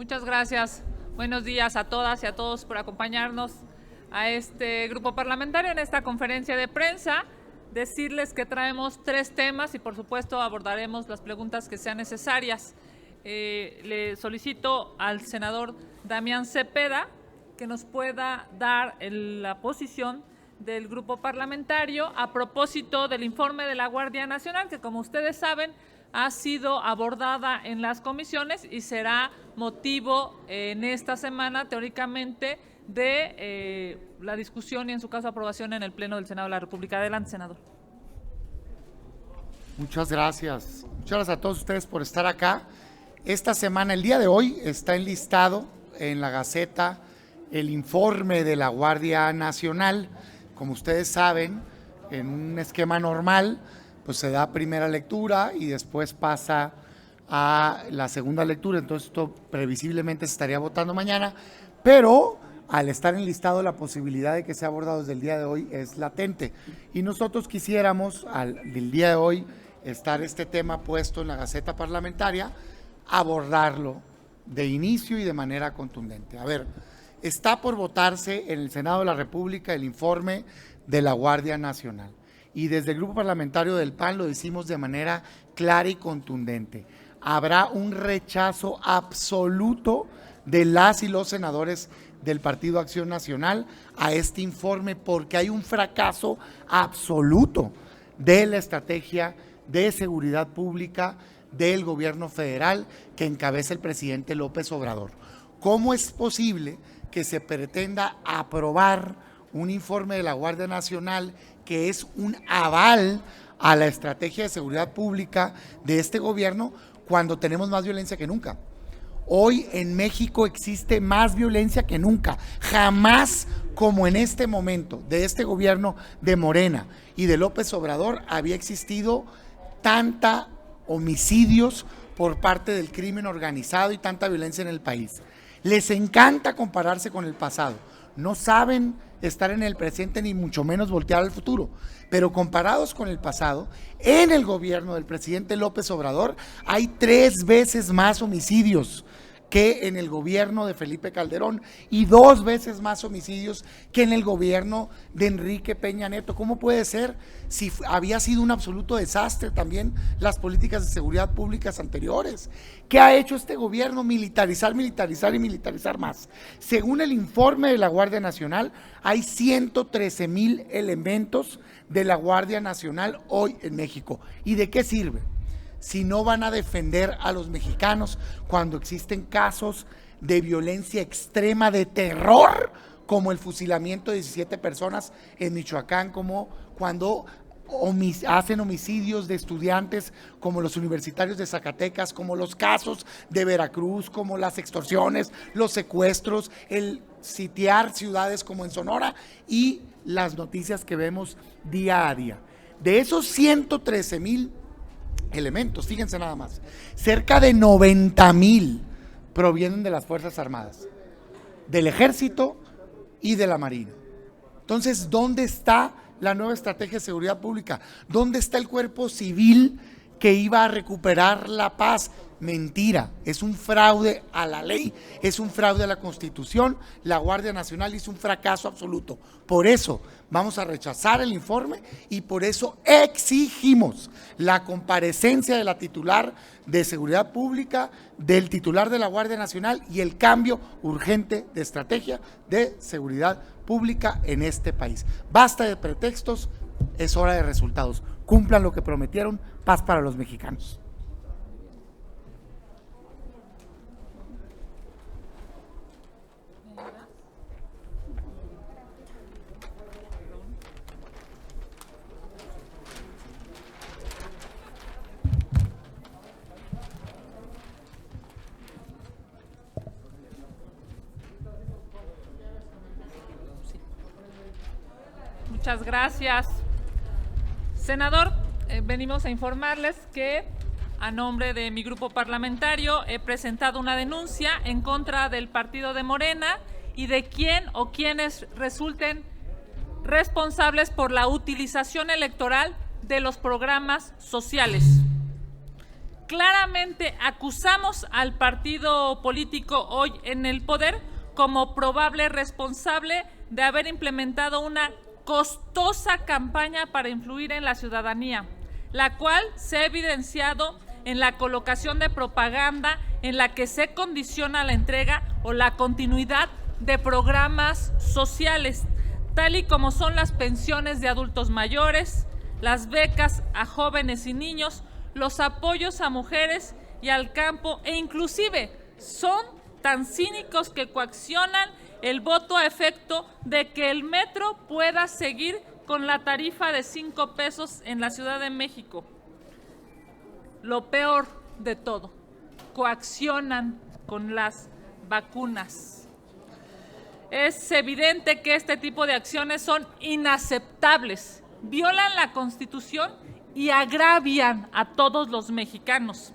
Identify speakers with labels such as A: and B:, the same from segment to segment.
A: Muchas gracias. Buenos días a todas y a todos por acompañarnos a este grupo parlamentario en esta conferencia de prensa. Decirles que traemos 3 temas y por supuesto abordaremos las preguntas que sean necesarias. Le solicito al senador Damián Cepeda que nos pueda dar la posición del grupo parlamentario a propósito del informe de la Guardia Nacional, que como ustedes saben ha sido abordada en las comisiones y será motivo en esta semana, teóricamente, de la discusión y en su caso aprobación en el Pleno del Senado de la República. Adelante, senador.
B: Muchas gracias. Muchas gracias a todos ustedes por estar acá. Esta semana, el día de hoy, está enlistado en la Gaceta el informe de la Guardia Nacional. Como ustedes saben, en un esquema normal, pues se da primera lectura y después pasa a la segunda lectura. Entonces esto previsiblemente se estaría votando mañana, pero al estar enlistado la posibilidad de que sea abordado desde el día de hoy es latente. Y nosotros quisiéramos, del día de hoy, estar este tema puesto en la Gaceta Parlamentaria, abordarlo de inicio y de manera contundente. A ver, está por votarse en el Senado de la República el informe de la Guardia Nacional. Y desde el Grupo Parlamentario del PAN lo decimos de manera clara y contundente. Habrá un rechazo absoluto de las y los senadores del Partido Acción Nacional a este informe porque hay un fracaso absoluto de la estrategia de seguridad pública del gobierno federal que encabeza el presidente López Obrador. ¿Cómo es posible que se pretenda aprobar un informe de la Guardia Nacional que es un aval a la estrategia de seguridad pública de este gobierno cuando tenemos más violencia que nunca? Hoy en México existe más violencia que nunca, jamás como en este momento de este gobierno de Morena y de López Obrador había existido tanta homicidios por parte del crimen organizado y tanta violencia en el país. Les encanta compararse con el pasado, no saben estar en el presente ni mucho menos voltear al futuro, pero comparados con el pasado, en el gobierno del presidente López Obrador hay 3 veces más homicidios que en el gobierno de Felipe Calderón y 2 veces más homicidios que en el gobierno de Enrique Peña Nieto. ¿Cómo puede ser si había sido un absoluto desastre también las políticas de seguridad públicas anteriores? ¿Qué ha hecho este gobierno? Militarizar, militarizar y militarizar más. Según el informe de la Guardia Nacional, hay 113,000 elementos de la Guardia Nacional hoy en México. ¿Y de qué sirve? Si no van a defender a los mexicanos cuando existen casos de violencia extrema, de terror, como el fusilamiento de 17 personas en Michoacán, como cuando hacen homicidios de estudiantes como los universitarios de Zacatecas, como los casos de Veracruz, como las extorsiones, los secuestros, el sitiar ciudades como en Sonora y las noticias que vemos día a día. De esos 113,000 elementos, fíjense nada más, cerca de 90,000 provienen de las Fuerzas Armadas, del Ejército y de la Marina. Entonces, ¿dónde está la nueva estrategia de seguridad pública? ¿Dónde está el cuerpo civil que iba a recuperar la paz? Mentira, es un fraude a la ley, es un fraude a la Constitución. La Guardia Nacional hizo un fracaso absoluto. Por eso vamos a rechazar el informe y por eso exigimos la comparecencia de la titular de Seguridad Pública, del titular de la Guardia Nacional y el cambio urgente de estrategia de seguridad pública en este país. Basta de pretextos, es hora de resultados. Cumplan lo que prometieron, paz para los mexicanos.
A: Muchas gracias. Senador, venimos a informarles que a nombre de mi grupo parlamentario he presentado una denuncia en contra del partido de Morena y de quién o quienes resulten responsables por la utilización electoral de los programas sociales. claramente acusamos al partido político hoy en el poder como probable responsable de haber implementado una costosa campaña para influir en la ciudadanía, la cual se ha evidenciado en la colocación de propaganda en la que se condiciona la entrega o la continuidad de programas sociales, tal y como son las pensiones de adultos mayores, las becas a jóvenes y niños, los apoyos a mujeres y al campo, e inclusive son tan cínicos que coaccionan el voto a efecto de que el metro pueda seguir con la tarifa de 5 pesos en la Ciudad de México. Lo peor de todo, coaccionan con las vacunas. Es evidente que este tipo de acciones son inaceptables, violan la Constitución y agravian a todos los mexicanos.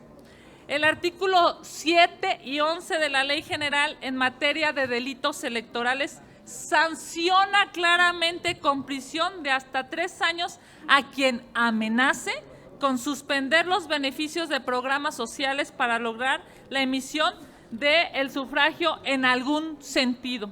A: El artículo 7 y 11 de la Ley General en materia de delitos electorales sanciona claramente con prisión de hasta 3 años a quien amenace con suspender los beneficios de programas sociales para lograr la emisión del sufragio en algún sentido.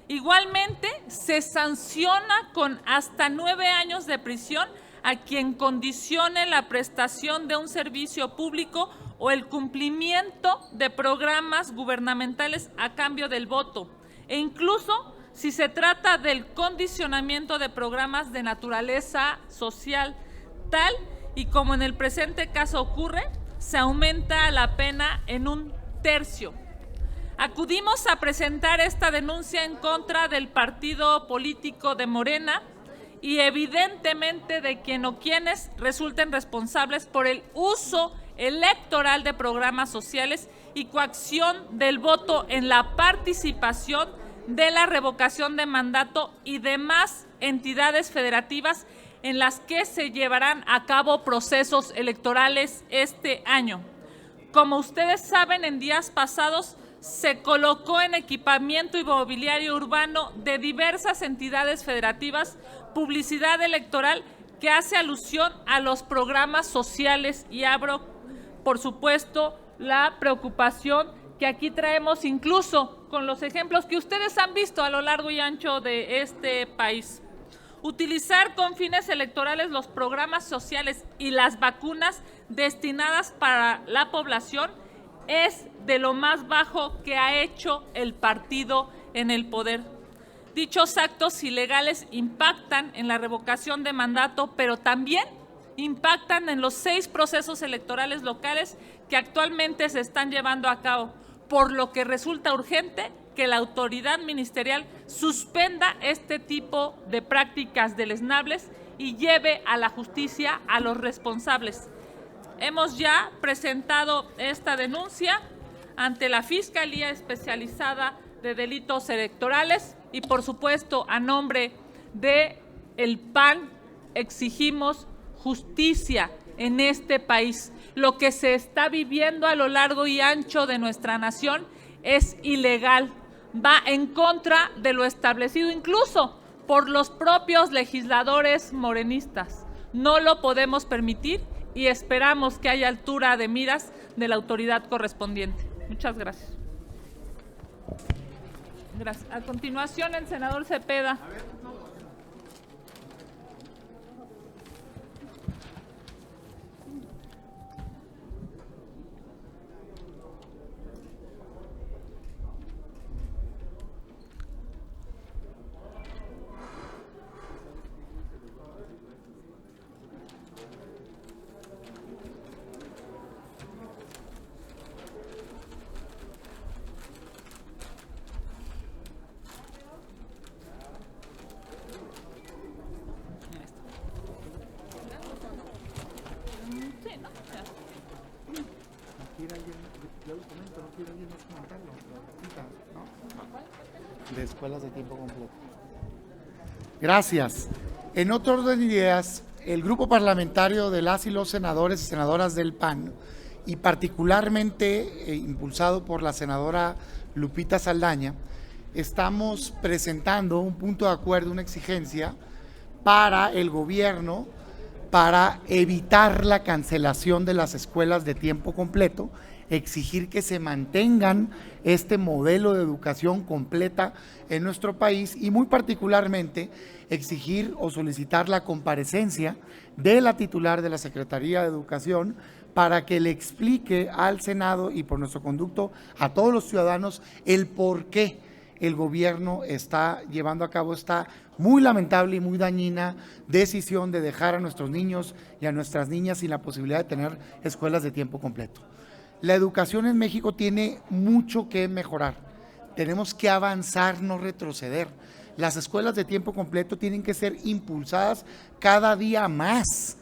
A: Igualmente, se sanciona con hasta 9 años de prisión a quien condicione la prestación de un servicio público o el cumplimiento de programas gubernamentales a cambio del voto, e incluso si se trata del condicionamiento de programas de naturaleza social, tal y como en el presente caso ocurre, se aumenta la pena en 1/3. Acudimos a presentar esta denuncia en contra del partido político de Morena y evidentemente de quien o quienes resulten responsables por el uso electoral de programas sociales y coacción del voto en la participación de la revocación de mandato y demás entidades federativas en las que se llevarán a cabo procesos electorales este año. Como ustedes saben, en días pasados se colocó en equipamiento y mobiliario urbano de diversas entidades federativas publicidad electoral que hace alusión a los programas sociales, y abro, por supuesto, la preocupación que aquí traemos incluso con los ejemplos que ustedes han visto a lo largo y ancho de este país. Utilizar con fines electorales los programas sociales y las vacunas destinadas para la población es de lo más bajo que ha hecho el partido en el poder. Dichos actos ilegales impactan en la revocación de mandato, pero también impactan en los 6 procesos electorales locales que actualmente se están llevando a cabo, por lo que resulta urgente que la autoridad ministerial suspenda este tipo de prácticas deleznables y lleve a la justicia a los responsables. Hemos ya presentado esta denuncia ante la Fiscalía Especializada de Delitos Electorales y, por supuesto, a nombre de el PAN exigimos justicia en este país. Lo que se está viviendo a lo largo y ancho de nuestra nación es ilegal, va en contra de lo establecido incluso por los propios legisladores morenistas. No lo podemos permitir y esperamos que haya altura de miras de la autoridad correspondiente. Muchas gracias. Gracias. A continuación, el senador Cepeda.
B: De escuelas de tiempo completo. Gracias. En otro orden de ideas, el grupo parlamentario de las y los senadores y senadoras del PAN, y particularmente impulsado por la senadora Lupita Saldaña, estamos presentando un punto de acuerdo, una exigencia para el gobierno para evitar la cancelación de las escuelas de tiempo completo, exigir que se mantengan este modelo de educación completa en nuestro país y muy particularmente exigir o solicitar la comparecencia de la titular de la Secretaría de Educación para que le explique al Senado y por nuestro conducto a todos los ciudadanos el por qué el gobierno está llevando a cabo esta muy lamentable y muy dañina decisión de dejar a nuestros niños y a nuestras niñas sin la posibilidad de tener escuelas de tiempo completo. La educación en México tiene mucho que mejorar, tenemos que avanzar, no retroceder. Las escuelas de tiempo completo tienen que ser impulsadas cada día más.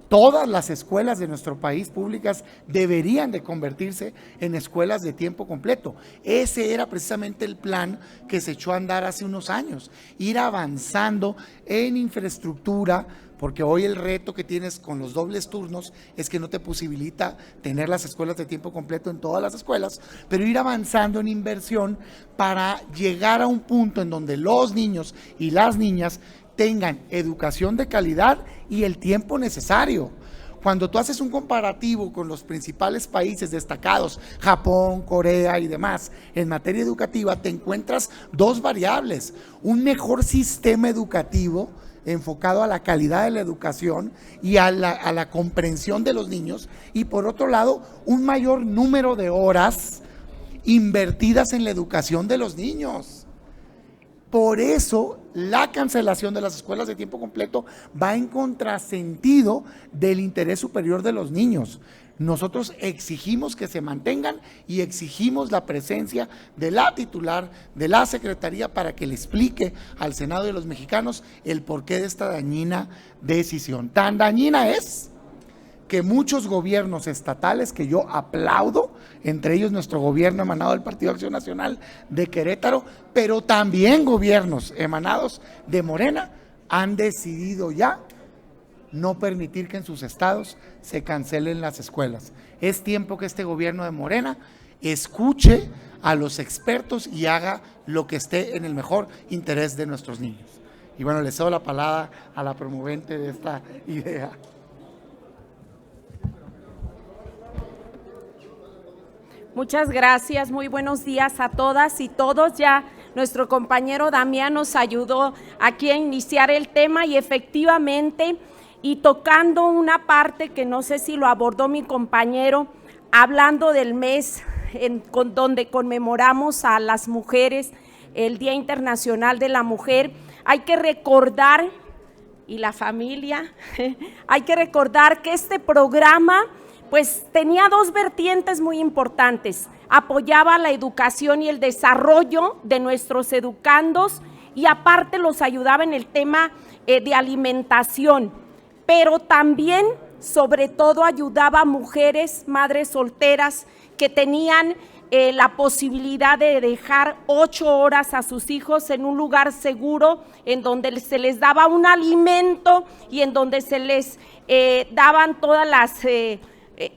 B: Todas las escuelas de nuestro país públicas deberían de convertirse en escuelas de tiempo completo. Ese era precisamente el plan que se echó a andar hace unos años, ir avanzando en infraestructura, porque hoy el reto que tienes con los dobles turnos es que no te posibilita tener las escuelas de tiempo completo en todas las escuelas, pero ir avanzando en inversión para llegar a un punto en donde los niños y las niñas tengan educación de calidad y el tiempo necesario. Cuando tú haces un comparativo con los principales países destacados, Japón, Corea y demás, en materia educativa, te encuentras dos variables: un mejor sistema educativo enfocado a la calidad de la educación y a la comprensión de los niños, y por otro lado, un mayor número de horas invertidas en la educación de los niños. Por eso la cancelación de las escuelas de tiempo completo va en contrasentido del interés superior de los niños. Nosotros exigimos que se mantengan y exigimos la presencia de la titular de la Secretaría para que le explique al Senado y a los mexicanos el porqué de esta dañina decisión. Tan dañina es que muchos gobiernos estatales que yo aplaudo, entre ellos nuestro gobierno emanado del Partido Acción Nacional de Querétaro, pero también gobiernos emanados de Morena, han decidido ya no permitir que en sus estados se cancelen las escuelas. Es tiempo que este gobierno de Morena escuche a los expertos y haga lo que esté en el mejor interés de nuestros niños. Y bueno, le cedo la palabra a la promovente de esta idea.
C: Muchas gracias, muy buenos días a todas y todos. Ya nuestro compañero Damián nos ayudó aquí a iniciar el tema y efectivamente, y tocando una parte que no sé si lo abordó mi compañero, hablando del mes donde conmemoramos a las mujeres, el Día Internacional de la Mujer, hay que recordar, y la familia, hay que recordar que este programa pues tenía dos vertientes muy importantes: apoyaba la educación y el desarrollo de nuestros educandos y aparte los ayudaba en el tema de alimentación, pero también, sobre todo, ayudaba a mujeres, madres solteras que tenían la posibilidad de dejar 8 horas a sus hijos en un lugar seguro, en donde se les daba un alimento y en donde se les daban todas las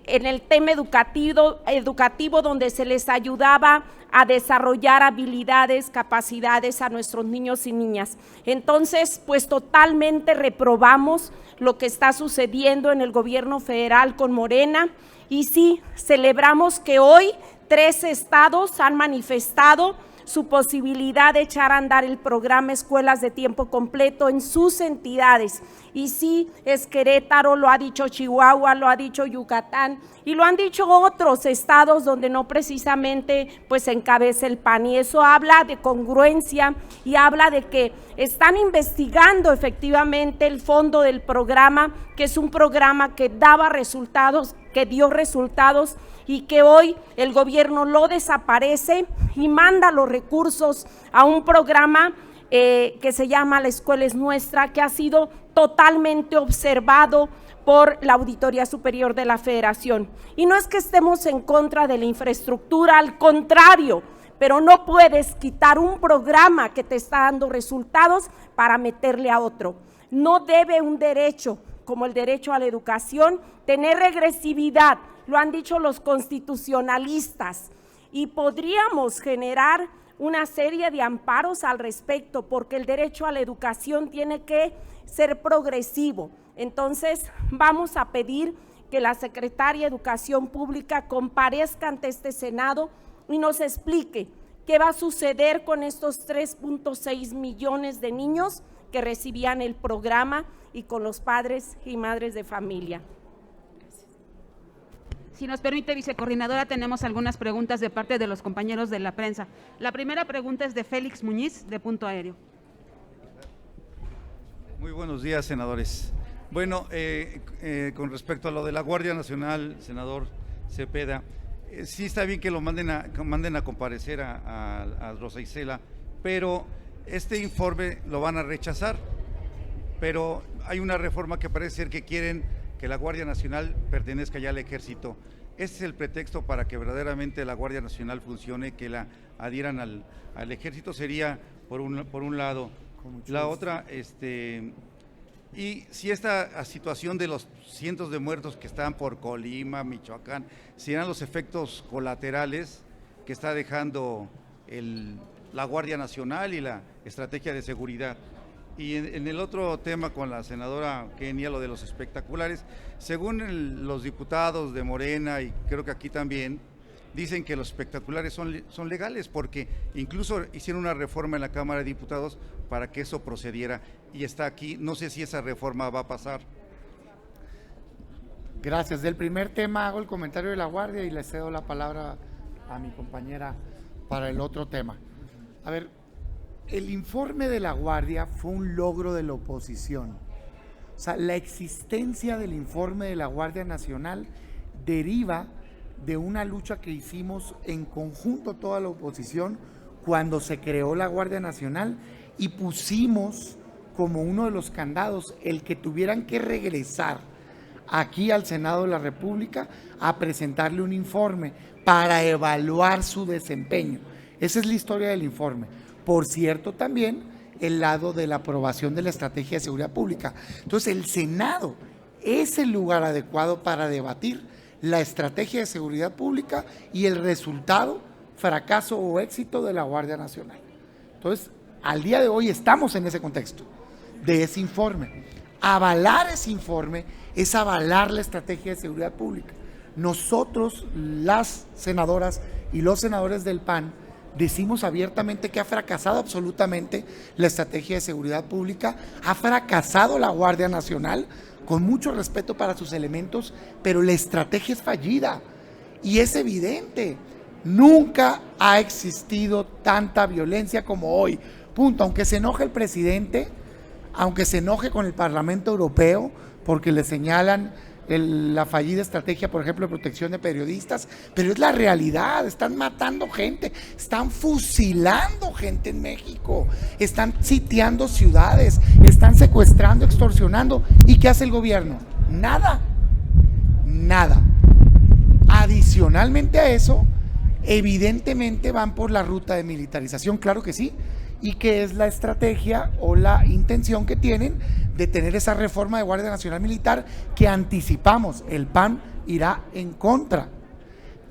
C: en el tema educativo, donde se les ayudaba a desarrollar habilidades, capacidades a nuestros niños y niñas. Entonces, pues totalmente reprobamos lo que está sucediendo en el gobierno federal con Morena, y sí, celebramos que hoy 3 estados han manifestado su posibilidad de echar a andar el programa Escuelas de Tiempo Completo en sus entidades. Y sí, es Querétaro, lo ha dicho Chihuahua, lo ha dicho Yucatán y lo han dicho otros estados donde no precisamente pues encabeza el PAN, y eso habla de congruencia y habla de que están investigando efectivamente el fondo del programa, que es un programa que daba resultados, que dio resultados, y que hoy el gobierno lo desaparece y manda los recursos a un programa que se llama La Escuela es Nuestra, que ha sido totalmente observado por la Auditoría Superior de la Federación. Y no es que estemos en contra de la infraestructura, al contrario, pero no puedes quitar un programa que te está dando resultados para meterle a otro. No debe un derecho como el derecho a la educación tener regresividad, lo han dicho los constitucionalistas, y podríamos generar una serie de amparos al respecto, porque el derecho a la educación tiene que ser progresivo. Entonces, vamos a pedir que la Secretaria de Educación Pública comparezca ante este Senado y nos explique qué va a suceder con estos 3.6 millones de niños que recibían el programa y con los padres y madres de familia.
D: Si nos permite, vicecoordinadora, tenemos algunas preguntas de parte de los compañeros de la prensa. La primera pregunta es de Félix Muñiz, de Punto Aéreo.
E: Muy buenos días, senadores. Bueno, con respecto a lo de la Guardia Nacional, senador Cepeda, sí está bien que lo manden a comparecer a Rosa Isela, pero este informe lo van a rechazar, pero hay una reforma que parece ser que quieren que la Guardia Nacional pertenezca ya al Ejército. Este es el pretexto para que verdaderamente la Guardia Nacional funcione, que la adhieran al Ejército, sería por un lado. La otra, y si esta situación de los cientos de muertos que están por Colima, Michoacán, si eran los efectos colaterales que está dejando la Guardia Nacional y la estrategia de seguridad. Y en el otro tema con la senadora Kenia, lo de los espectaculares, según los diputados de Morena, y creo que aquí también, dicen que los espectaculares son legales, porque incluso hicieron una reforma en la Cámara de Diputados para que eso procediera, y está aquí. No sé si esa reforma va a pasar.
B: Gracias. Del primer tema hago el comentario de la Guardia y le cedo la palabra a mi compañera para el otro tema. A ver, el informe de la Guardia fue un logro de la oposición. O sea, la existencia del informe de la Guardia Nacional deriva de una lucha que hicimos en conjunto toda la oposición cuando se creó la Guardia Nacional, y pusimos como uno de los candados el que tuvieran que regresar aquí al Senado de la República a presentarle un informe para evaluar su desempeño. Esa es la historia del informe. Por cierto, también el lado de la aprobación de la Estrategia de Seguridad Pública. Entonces, el Senado es el lugar adecuado para debatir la Estrategia de Seguridad Pública y el resultado, fracaso o éxito de la Guardia Nacional. Entonces, al día de hoy estamos en ese contexto de ese informe. Avalar ese informe es avalar la Estrategia de Seguridad Pública. Nosotros, las senadoras y los senadores del PAN, decimos abiertamente que ha fracasado absolutamente la Estrategia de Seguridad Pública, ha fracasado la Guardia Nacional, con mucho respeto para sus elementos, pero la estrategia es fallida y es evidente. Nunca ha existido tanta violencia como hoy. Punto. Aunque se enoje el presidente, aunque se enoje con el Parlamento Europeo porque le señalan la fallida estrategia, por ejemplo, de protección de periodistas, pero es la realidad. Están matando gente, están fusilando gente en México, están sitiando ciudades, están secuestrando, extorsionando. ¿Y qué hace el gobierno? Nada, nada. Adicionalmente a eso, evidentemente van por la ruta de militarización, claro que sí, y que es la estrategia o la intención que tienen de tener esa reforma de Guardia Nacional Militar que anticipamos, el PAN irá en contra.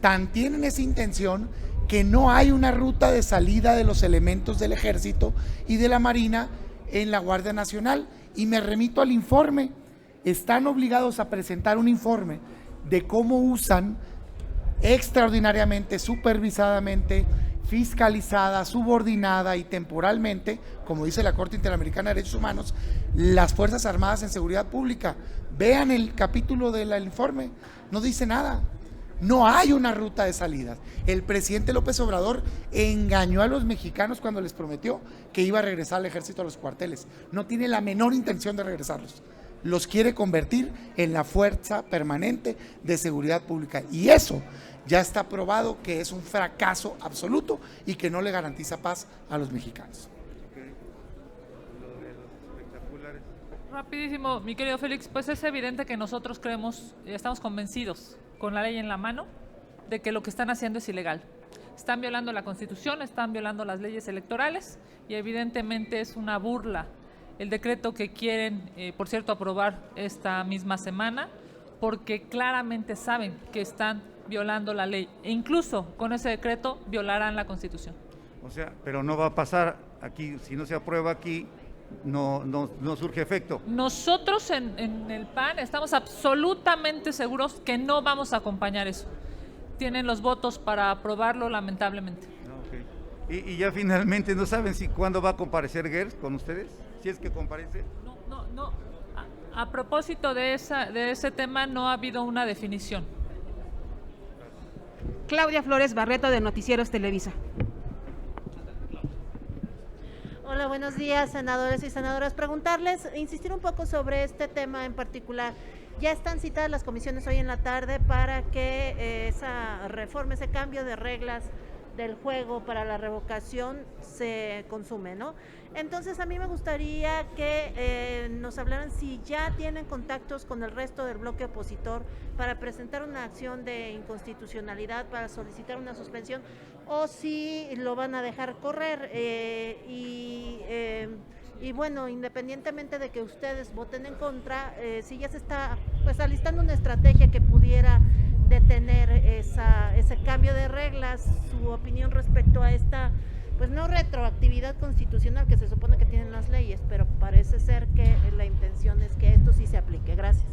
B: Tan tienen esa intención que no hay una ruta de salida de los elementos del Ejército y de la Marina en la Guardia Nacional. Y me remito al informe, están obligados a presentar un informe de cómo usan extraordinariamente, supervisadamente, fiscalizada, subordinada y temporalmente, como dice la Corte Interamericana de Derechos Humanos, las Fuerzas Armadas en seguridad pública. Vean el capítulo del informe, no dice nada. No hay una ruta de salida. El presidente López Obrador engañó a los mexicanos cuando les prometió que iba a regresar al ejército a los cuarteles. No tiene la menor intención de regresarlos. Los quiere convertir en la fuerza permanente de seguridad pública. Y eso ya está probado que es un fracaso absoluto y que no le garantiza paz a los mexicanos.
A: Rapidísimo, mi querido Félix, pues es evidente que nosotros creemos, estamos convencidos, con la ley en la mano, de que lo que están haciendo es ilegal. Están violando la Constitución, están violando las leyes electorales y evidentemente es una burla el decreto que quieren, por cierto, aprobar esta misma semana, porque claramente saben que están violando la ley e incluso con ese decreto violarán la Constitución.
E: O sea, pero no va a pasar aquí, si no se aprueba aquí, no surge efecto.
A: Nosotros en el PAN estamos absolutamente seguros que no vamos a acompañar eso. Tienen los votos para aprobarlo, lamentablemente.
E: Y ya finalmente, ¿no saben si cuándo va a comparecer Gers con ustedes? Si es que comparece.
A: No. A propósito de ese tema, no ha habido una definición.
D: Claudia Flores Barreto, de Noticieros Televisa.
F: Hola, buenos días, senadores y senadoras. Preguntarles, insistir un poco sobre este tema en particular. Ya están citadas las comisiones hoy en la tarde para que esa reforma, ese cambio de reglas del juego para la revocación se consume, ¿no? Entonces a mí me gustaría que nos hablaran si ya tienen contactos con el resto del bloque opositor para presentar una acción de inconstitucionalidad, para solicitar una suspensión, o si lo van a dejar correr y bueno, independientemente de que ustedes voten en contra, si ya se está pues alistando una estrategia que pudiera detener ese cambio de reglas, su opinión respecto a esta pues no retroactividad constitucional que se supone que tienen las leyes, pero parece ser que la intención es que esto sí se aplique. Gracias.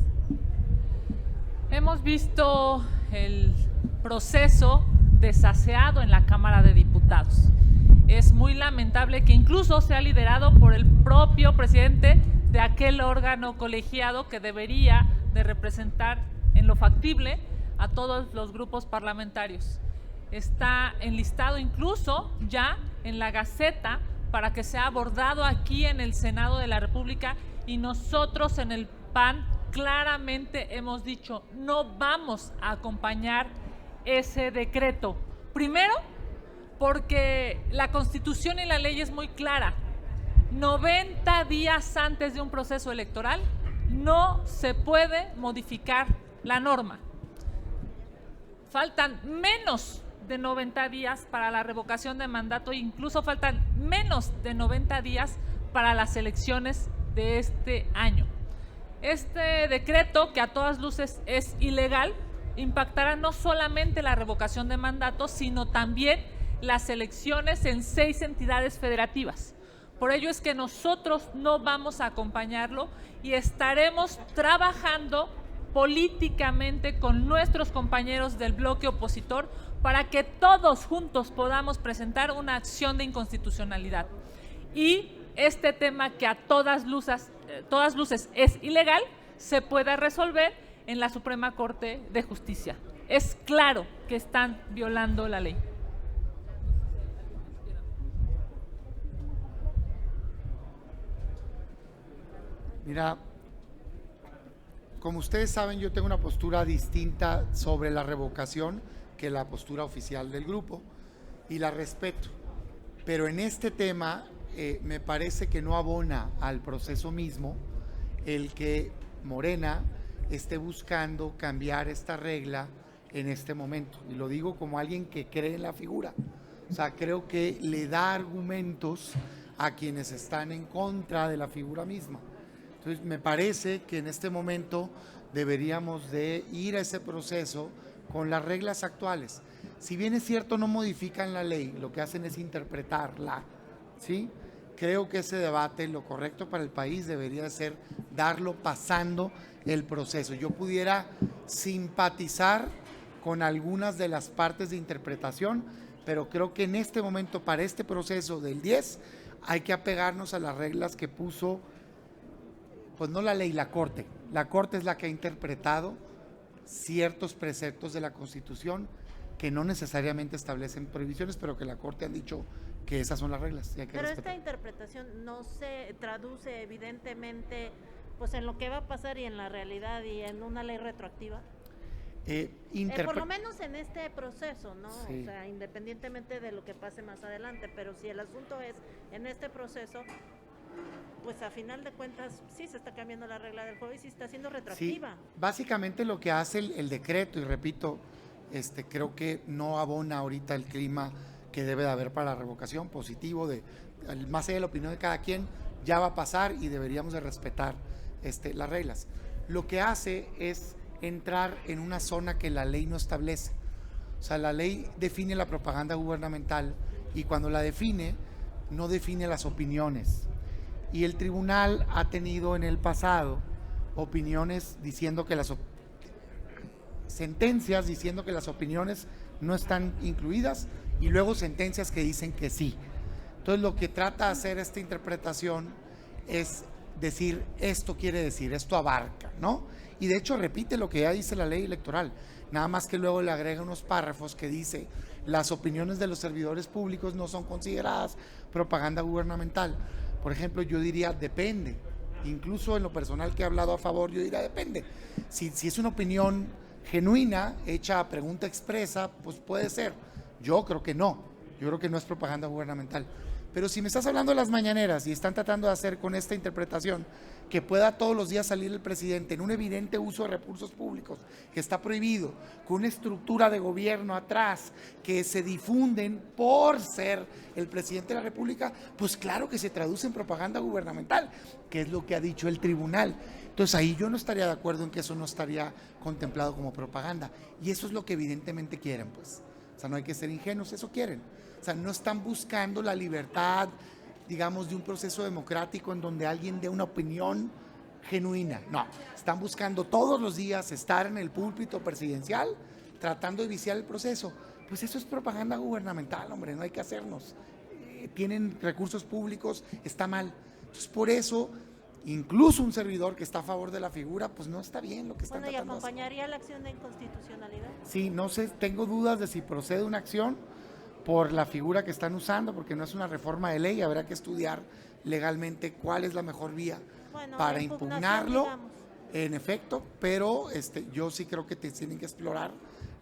A: Hemos visto el proceso desaseado en la Cámara de Diputados. Es muy lamentable que incluso sea liderado por el propio presidente de aquel órgano colegiado que debería de representar en lo factible a todos los grupos parlamentarios. Está enlistado incluso ya en la Gaceta para que sea abordado aquí en el Senado de la República, y nosotros en el PAN claramente hemos dicho no vamos a acompañar ese decreto. Primero, porque la Constitución y la ley es muy clara. 90 días antes de un proceso electoral no se puede modificar la norma. Faltan menos de 90 días para la revocación de mandato e incluso faltan menos de 90 días para las elecciones de este año. Este decreto, que a todas luces es ilegal, impactará no solamente la revocación de mandato, sino también las elecciones en 6 entidades federativas. Por ello es que nosotros no vamos a acompañarlo y estaremos trabajando políticamente con nuestros compañeros del bloque opositor para que todos juntos podamos presentar una acción de inconstitucionalidad. Y este tema, que a todas luces es ilegal, se pueda resolver en la Suprema Corte de Justicia. Es claro que están violando la ley.
B: Mira, como ustedes saben, yo tengo una postura distinta sobre la revocación que la postura oficial del grupo, y la respeto. Pero en este tema me parece que no abona al proceso mismo el que Morena esté buscando cambiar esta regla en este momento. Y lo digo como alguien que cree en la figura. O sea, creo que le da argumentos a quienes están en contra de la figura misma. Entonces, me parece que en este momento deberíamos de ir a ese proceso con las reglas actuales. Si bien es cierto, no modifican la ley, lo que hacen es interpretarla, ¿sí? Creo que ese debate, lo correcto para el país debería ser darlo pasando el proceso. Yo pudiera simpatizar con algunas de las partes de interpretación, pero creo que en este momento, para este proceso del 10, hay que apegarnos a las reglas que puso, pues no la ley, la Corte. La Corte es la que ha interpretado ciertos preceptos de la Constitución que no necesariamente establecen prohibiciones, pero que la Corte han dicho que esas son las reglas. Y hay que
F: pero
B: respetar.
F: esta interpretación no se traduce evidentemente pues en lo que va a pasar y en la realidad y en una ley retroactiva. Por lo menos en este proceso, ¿no?
B: Sí.
F: O sea, independientemente de lo que pase más adelante, pero si el asunto es en este proceso, pues a final de cuentas sí se está cambiando la regla del juego y sí está siendo retroactiva.
B: Sí, básicamente lo que hace el decreto, y repito, creo que no abona ahorita el clima que debe de haber para la revocación, positivo, más allá de la opinión de cada quien, ya va a pasar y deberíamos de respetar las reglas. Lo que hace es entrar en una zona que la ley no establece. O sea, la ley define la propaganda gubernamental y cuando la define, no define las opiniones. y el tribunal ha tenido en el pasado opiniones diciendo que sentencias diciendo que las opiniones no están incluidas y luego sentencias que dicen que sí. Entonces lo que trata de hacer esta interpretación es decir, esto quiere decir, esto abarca, ¿no? Y de hecho repite lo que ya dice la ley electoral, nada más que luego le agrega unos párrafos que dice, las opiniones de los servidores públicos no son consideradas propaganda gubernamental. Por ejemplo, yo diría depende, incluso en lo personal que he hablado a favor, yo diría depende. Si es una opinión genuina, hecha a pregunta expresa, pues puede ser. Yo creo que no, yo creo que no es propaganda gubernamental. Pero si me estás hablando de las mañaneras y están tratando de hacer con esta interpretación que pueda todos los días salir el presidente en un evidente uso de recursos públicos que está prohibido, con una estructura de gobierno atrás que se difunden por ser el presidente de la República, pues claro que se traduce en propaganda gubernamental, que es lo que ha dicho el tribunal. Entonces ahí yo no estaría de acuerdo en que eso no estaría contemplado como propaganda. Y eso es lo que evidentemente quieren, pues. O sea, no hay que ser ingenuos, eso quieren. O sea, no están buscando la libertad, digamos, de un proceso democrático en donde alguien dé una opinión genuina. No, están buscando todos los días estar en el púlpito presidencial tratando de viciar el proceso. Pues eso es propaganda gubernamental, hombre, no hay que hacernos. Tienen recursos públicos, está mal. Entonces, por eso, incluso un servidor que está a favor de la figura, pues no está bien lo que están tratando de hacer.
F: ¿Y acompañaría la acción de inconstitucionalidad?
B: Sí, no sé, tengo dudas de si procede una acción por la figura que están usando, porque no es una reforma de ley, habrá que estudiar legalmente cuál es la mejor vía para impugnarlo, digamos. En efecto, pero yo sí creo que tienen que explorar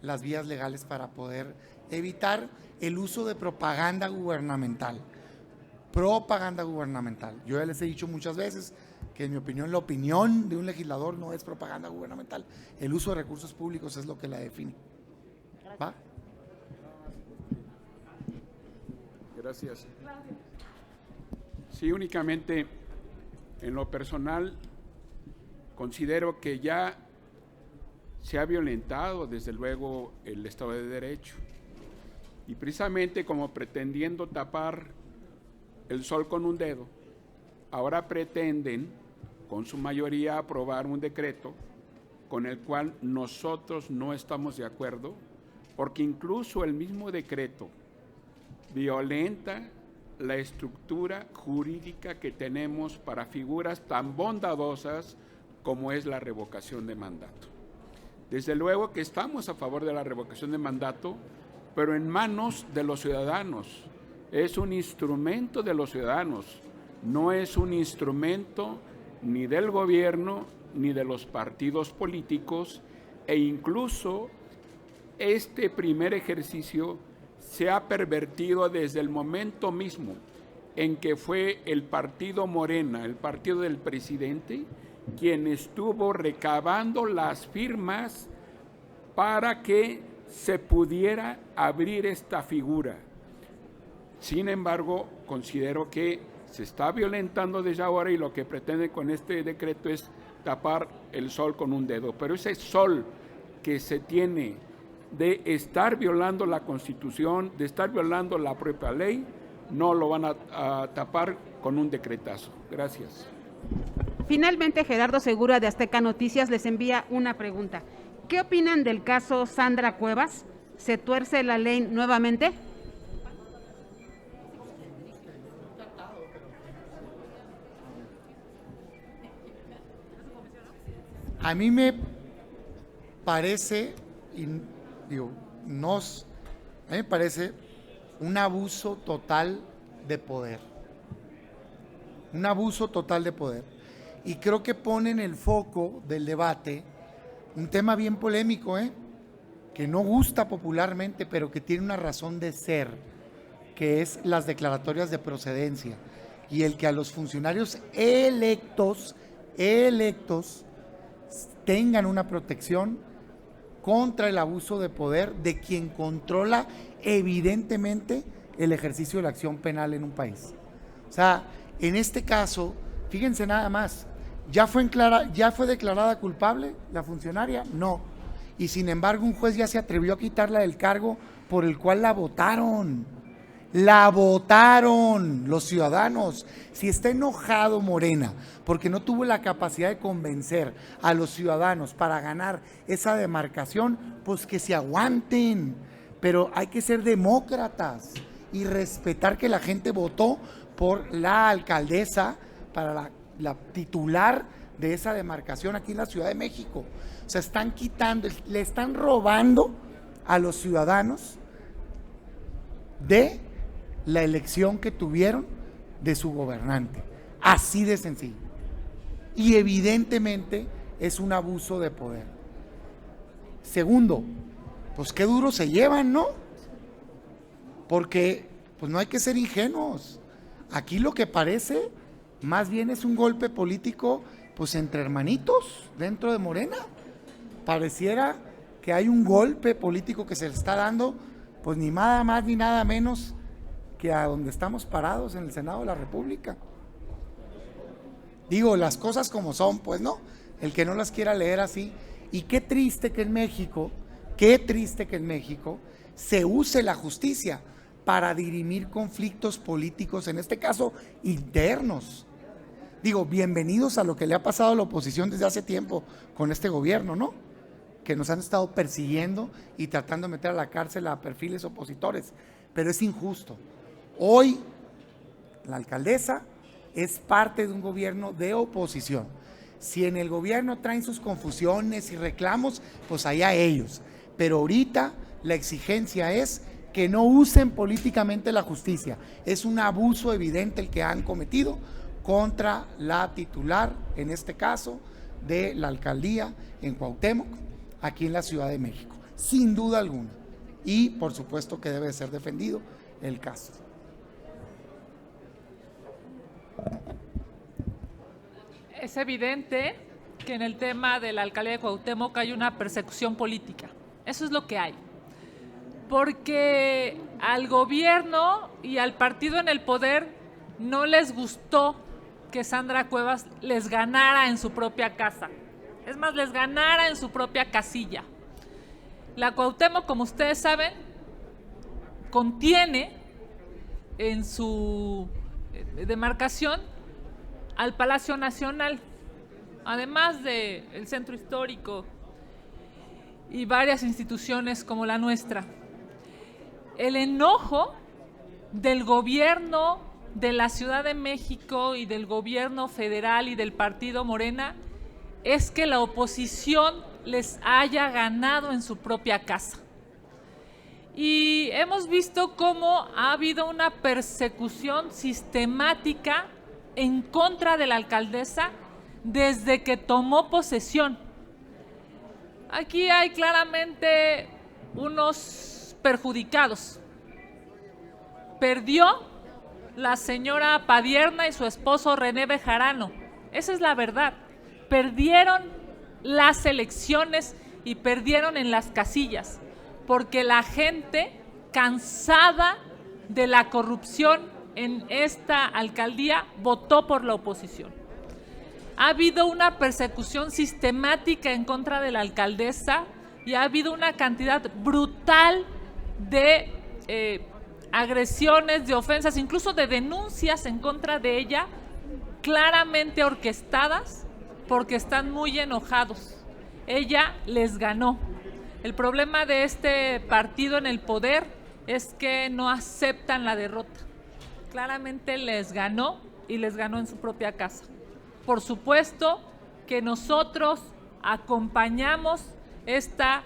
B: las vías legales para poder evitar el uso de propaganda gubernamental. Propaganda gubernamental. Yo ya les he dicho muchas veces que en mi opinión la opinión de un legislador no es propaganda gubernamental. El uso de recursos públicos es lo que la define. ¿Va?
G: Gracias. Sí, únicamente en lo personal considero que ya se ha violentado desde luego el Estado de Derecho y precisamente como pretendiendo tapar el sol con un dedo, ahora pretenden con su mayoría aprobar un decreto con el cual nosotros no estamos de acuerdo, porque incluso el mismo decreto violenta la estructura jurídica que tenemos para figuras tan bondadosas como es la revocación de mandato. Desde luego que estamos a favor de la revocación de mandato, pero en manos de los ciudadanos. Es un instrumento de los ciudadanos, no es un instrumento ni del gobierno ni de los partidos políticos, e incluso este primer ejercicio se ha pervertido desde el momento mismo en que fue el partido Morena, el partido del presidente, quien estuvo recabando las firmas para que se pudiera abrir esta figura. Sin embargo, considero que se está violentando desde ahora y lo que pretende con este decreto es tapar el sol con un dedo. Pero ese sol que se tiene de estar violando la Constitución, de estar violando la propia ley, no lo van a tapar con un decretazo. Gracias.
D: Finalmente, Gerardo Segura de Azteca Noticias les envía una pregunta. ¿Qué opinan del caso Sandra Cuevas? ¿Se tuerce la ley nuevamente?
B: A mí me parece, a mí me parece un abuso total de poder. Un abuso total de poder. Y creo que pone en el foco del debate un tema bien polémico, que no gusta popularmente, pero que tiene una razón de ser, que es las declaratorias de procedencia y el que a los funcionarios electos tengan una protección contra el abuso de poder de quien controla evidentemente el ejercicio de la acción penal en un país. O sea, en este caso, fíjense nada más, ¿ya fue declarada culpable la funcionaria? No. Y sin embargo, un juez ya se atrevió a quitarla del cargo por el cual la votaron. La votaron los ciudadanos. Si está enojado Morena porque no tuvo la capacidad de convencer a los ciudadanos para ganar esa demarcación, pues que se aguanten. Pero hay que ser demócratas y respetar que la gente votó por la alcaldesa para la titular de esa demarcación aquí en la Ciudad de México. O sea, están quitando, le están robando a los ciudadanos de la elección que tuvieron de su gobernante. Así de sencillo. Y evidentemente es un abuso de poder. Segundo, pues qué duro se llevan, ¿no? Porque pues no hay que ser ingenuos. Aquí lo que parece más bien es un golpe político pues entre hermanitos dentro de Morena. Pareciera que hay un golpe político que se le está dando pues ni nada más ni nada menos que a donde estamos parados en el Senado de la República. Digo, las cosas como son, pues no, el que no las quiera leer así. Y qué triste que en México se use la justicia para dirimir conflictos políticos, en este caso internos. Digo, bienvenidos a lo que le ha pasado a la oposición desde hace tiempo con este gobierno, ¿no? Que nos han estado persiguiendo y tratando de meter a la cárcel a perfiles opositores, pero es injusto. Hoy la alcaldesa es parte de un gobierno de oposición. Si en el gobierno traen sus confusiones y reclamos, pues allá ellos. Pero ahorita la exigencia es que no usen políticamente la justicia. Es un abuso evidente el que han cometido contra la titular, en este caso, de la alcaldía en Cuauhtémoc, aquí en la Ciudad de México, sin duda alguna. Y por supuesto que debe ser defendido el caso.
A: Es evidente que en el tema de la alcaldía de Cuauhtémoc hay una persecución política. Eso es lo que hay. Porque al gobierno y al partido en el poder no les gustó que Sandra Cuevas les ganara en su propia casa. Es más, les ganara en su propia casilla. La Cuauhtémoc, como ustedes saben, contiene en su demarcación al Palacio Nacional, además del Centro Histórico y varias instituciones como la nuestra. El enojo del gobierno de la Ciudad de México y del gobierno federal y del partido Morena es que la oposición les haya ganado en su propia casa. Y hemos visto cómo ha habido una persecución sistemática en contra de la alcaldesa desde que tomó posesión. Aquí hay claramente unos perjudicados. Perdió la señora Padierna y su esposo René Bejarano. Esa es la verdad. Perdieron las elecciones y perdieron en las casillas, porque la gente, cansada de la corrupción en esta alcaldía, votó por la oposición. Ha habido una persecución sistemática en contra de la alcaldesa y ha habido una cantidad brutal de agresiones, de ofensas, incluso de denuncias en contra de ella, claramente orquestadas porque están muy enojados. Ella les ganó. El problema de este partido en el poder es que no aceptan la derrota. Claramente les ganó y les ganó en su propia casa. Por supuesto que nosotros acompañamos esta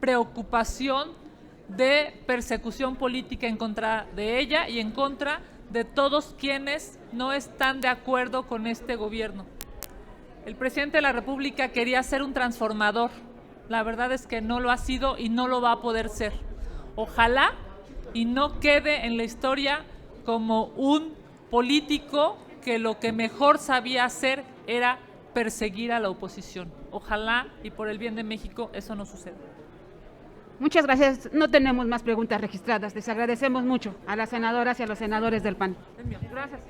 A: preocupación de persecución política en contra de ella y en contra de todos quienes no están de acuerdo con este gobierno. El presidente de la República quería ser un transformador. La verdad es que no lo ha sido y no lo va a poder ser. Ojalá y no quede en la historia como un político que lo que mejor sabía hacer era perseguir a la oposición. Ojalá y por el bien de México eso no suceda.
D: Muchas gracias. No tenemos más preguntas registradas. Les agradecemos mucho a las senadoras y a los senadores del PAN.
A: Gracias.